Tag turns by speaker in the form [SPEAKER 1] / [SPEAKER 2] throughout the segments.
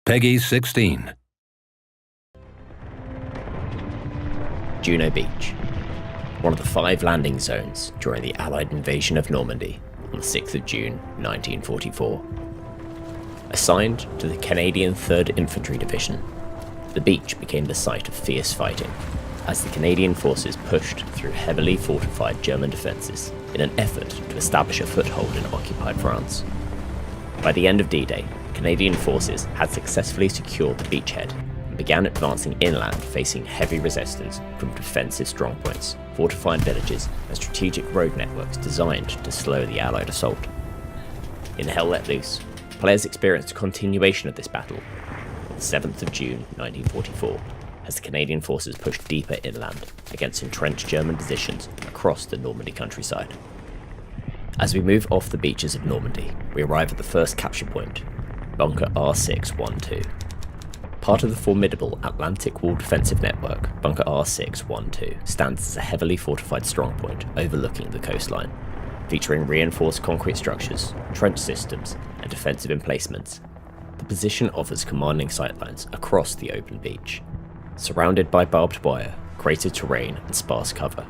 [SPEAKER 1] Peggy 16.
[SPEAKER 2] Juno Beach, one of the 5 landing zones during the Allied invasion of Normandy on the 6th of June 1944. Assigned to the Canadian 3rd Infantry Division, the beach became the site of fierce fighting as the Canadian forces pushed through heavily fortified German defences in an effort to establish a foothold in occupied France. By the end of D-Day, Canadian forces had successfully secured the beachhead and began advancing inland, facing heavy resistance from defensive strongpoints, fortified villages and strategic road networks designed to slow the Allied assault. In Hell Let Loose, players experienced a continuation of this battle on the 7th of June 1944 as the Canadian forces pushed deeper inland against entrenched German positions across the Normandy countryside. As we move off the beaches of Normandy, we arrive at the first capture point, Bunker R612. Part of the formidable Atlantic Wall defensive network, Bunker R612 stands as a heavily fortified strongpoint overlooking the coastline, featuring reinforced concrete structures, trench systems, and defensive emplacements. The position offers commanding sightlines across the open beach. Surrounded by barbed wire, cratered terrain, and sparse cover,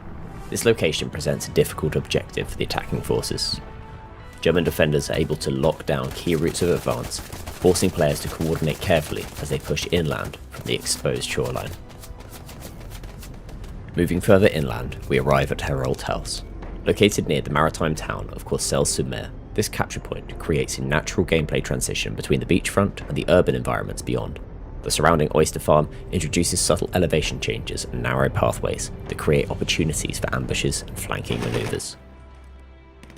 [SPEAKER 2] this location presents a difficult objective for the attacking forces. German defenders are able to lock down key routes of advance, forcing players to coordinate carefully as they push inland from the exposed shoreline. Moving further inland, we arrive at Hérault House. Located near the maritime town of Courcelles-sur-Mer, this capture point creates a natural gameplay transition between the beachfront and the urban environments beyond. The surrounding oyster farm introduces subtle elevation changes and narrow pathways that create opportunities for ambushes and flanking maneuvers.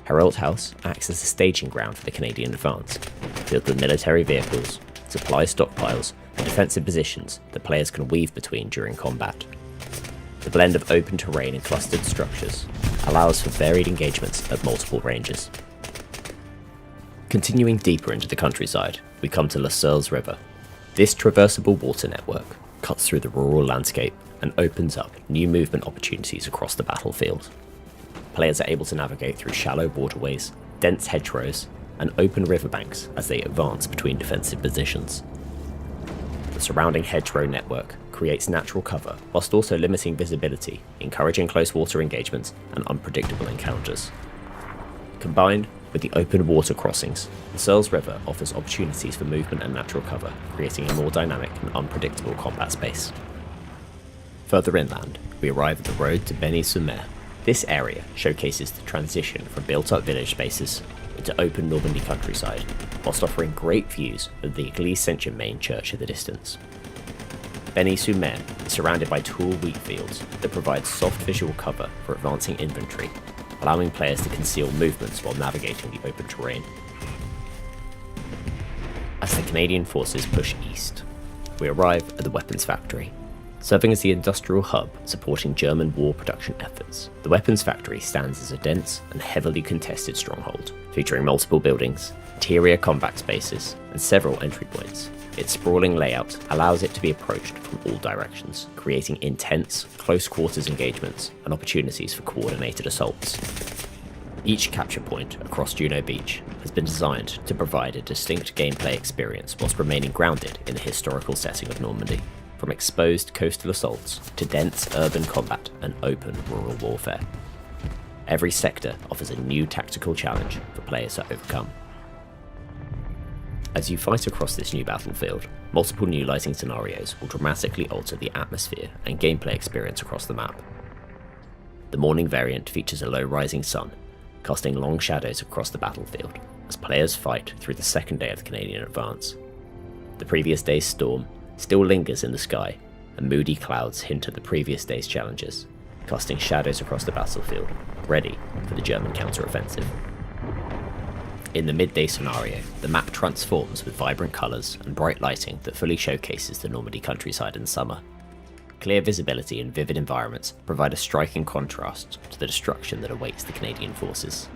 [SPEAKER 2] Hérault House acts as a staging ground for the Canadian advance, filled with military vehicles, supply stockpiles, and defensive positions that players can weave between during combat. The blend of open terrain and clustered structures allows for varied engagements at multiple ranges. Continuing deeper into the countryside, we come to La Seulles River. This traversable water network cuts through the rural landscape and opens up new movement opportunities across the battlefield. Players are able to navigate through shallow waterways, dense hedgerows, and open riverbanks as they advance between defensive positions. The surrounding hedgerow network creates natural cover whilst also limiting visibility, encouraging close water engagements and unpredictable encounters. Combined with the open water crossings, the Seulles River offers opportunities for movement and natural cover, creating a more dynamic and unpredictable combat space. Further inland, we arrive at the road to Benny-sur-Mer. This area showcases the transition from built-up village spaces into open Normandy countryside, whilst offering great views of the Église Saint-Germain church at the distance. Benny-sur-Mer is surrounded by tall wheat fields that provide soft visual cover for advancing infantry, allowing players to conceal movements while navigating the open terrain. As the Canadian forces push east, we arrive at the weapons factory. Serving as the industrial hub supporting German war production efforts, the weapons factory stands as a dense and heavily contested stronghold, featuring multiple buildings, interior combat spaces, and several entry points. Its sprawling layout allows it to be approached from all directions, creating intense, close-quarters engagements and opportunities for coordinated assaults. Each capture point across Juno Beach has been designed to provide a distinct gameplay experience whilst remaining grounded in the historical setting of Normandy. From exposed coastal assaults to dense urban combat and open rural warfare, every sector offers a new tactical challenge for players to overcome. As you fight across this new battlefield, multiple new lighting scenarios will dramatically alter the atmosphere and gameplay experience across the map. The morning variant features a low rising sun, casting long shadows across the battlefield as players fight through the second day of the Canadian advance. The previous day's storm still lingers in the sky, and moody clouds hint at the previous day's challenges, casting shadows across the battlefield, ready for the German counter-offensive. In the midday scenario, the map transforms with vibrant colours and bright lighting that fully showcases the Normandy countryside in summer. Clear visibility and vivid environments provide a striking contrast to the destruction that awaits the Canadian forces.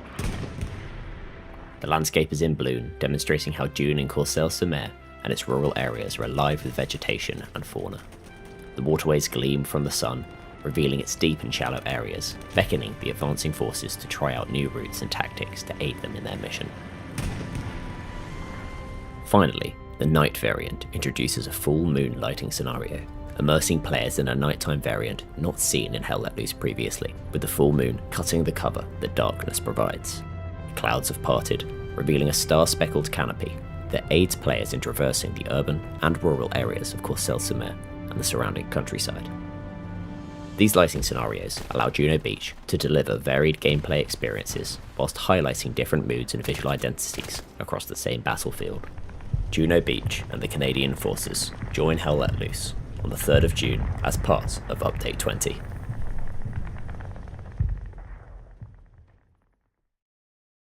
[SPEAKER 2] The landscape is in bloom, demonstrating how June in Courcelles-sur-Mer and its rural areas are alive with vegetation and fauna. The waterways gleam from the sun, revealing its deep and shallow areas, beckoning the advancing forces to try out new routes and tactics to aid them in their mission. Finally, The night variant introduces a full moon lighting scenario, immersing players in a nighttime variant not seen in Hell Let Loose previously, with the full moon cutting the cover that darkness provides. Clouds have parted, revealing a star-speckled canopy that aids players in traversing the urban and rural areas of Courcelles-sur-Mer and the surrounding countryside. These lighting scenarios allow Juno Beach to deliver varied gameplay experiences whilst highlighting different moods and visual identities across the same battlefield. Juno Beach and the Canadian Forces join Hell Let Loose on the 3rd of June as part of Update 20.